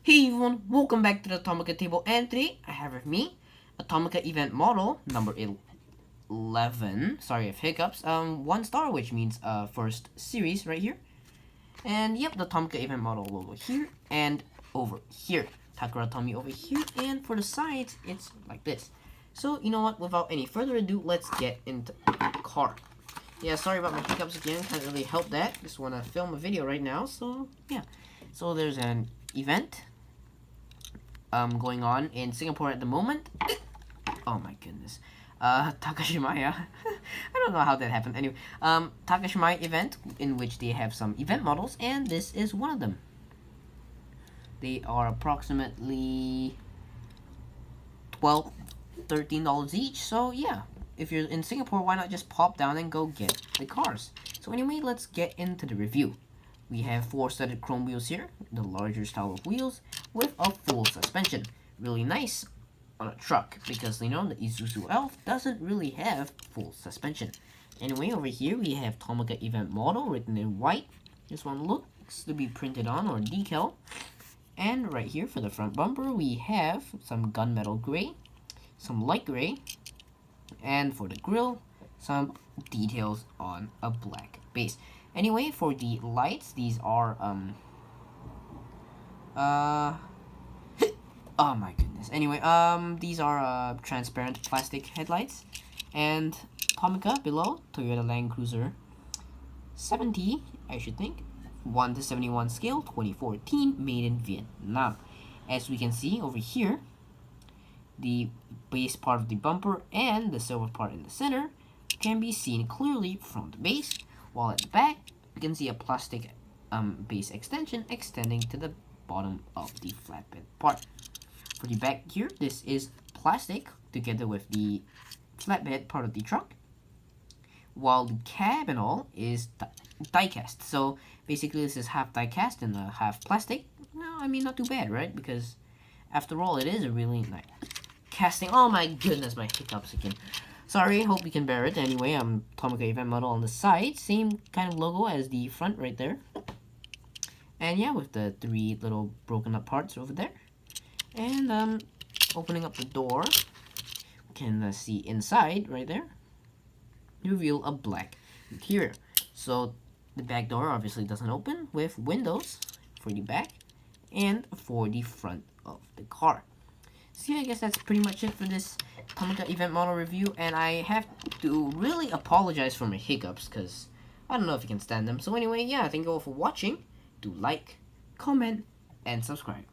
Hey everyone, welcome back to the Tomica table, and today I have with me a Tomica event model number 11. Sorry if hiccups. 1 star, which means first series right here. And yep, the Tomica event model over here and over here. Takara Tomy over here, and for the sides, it's like this. So you know what? Without any further ado, let's get into the car. Yeah, sorry about my hiccups again. Can't really help that. Just wanna film a video right now. So yeah. So there's an event going on in Singapore at the moment. Oh my goodness. Takashimaya. I don't know how that happened. Anyway, Takashimaya event in which they have some event models, and this is one of them. They are approximately $12, $13 each. So yeah, if you're in Singapore, why not just pop down and go get the cars? So anyway, let's get into the review. We have 4 studded chrome wheels here, the larger style of wheels, with a full suspension. Really nice on a truck, because you know, the Isuzu Elf doesn't really have full suspension. Anyway, over here we have Tomica event model written in white. This one looks to be printed on or decal. And right here for the front bumper we have some gunmetal gray, some light gray, and for the grille, some details on a black base. Anyway, for the lights, these are, oh my goodness. Anyway, these are, transparent plastic headlights. And Tomica below, Toyota Land Cruiser 70, I should think. 1 to 71 scale, 2014, made in Vietnam. As we can see over here, the base part of the bumper and the silver part in the center can be seen clearly from the base, while at the back you can see a plastic base extension extending to the bottom of the flatbed part. For the back here, this is plastic together with the flatbed part of the truck, while the cab and all is die cast. So basically this is half die cast and half plastic. No, I mean, not too bad, right? Because after all, it is a really nice casting. Oh my goodness, my hiccups again. Sorry, hope you can bear it. Anyway, Tomica event model on the side, same kind of logo as the front right there. And yeah, with the 3 little broken up parts over there. And opening up the door, we can see inside right there, reveal a black interior. So the back door obviously doesn't open, with windows for the back and for the front of the car. So yeah, I guess that's pretty much it for this Tomica event model review, and I have to really apologize for my hiccups, because I don't know if you can stand them. So anyway, yeah, thank you all for watching. Do like, comment, and subscribe.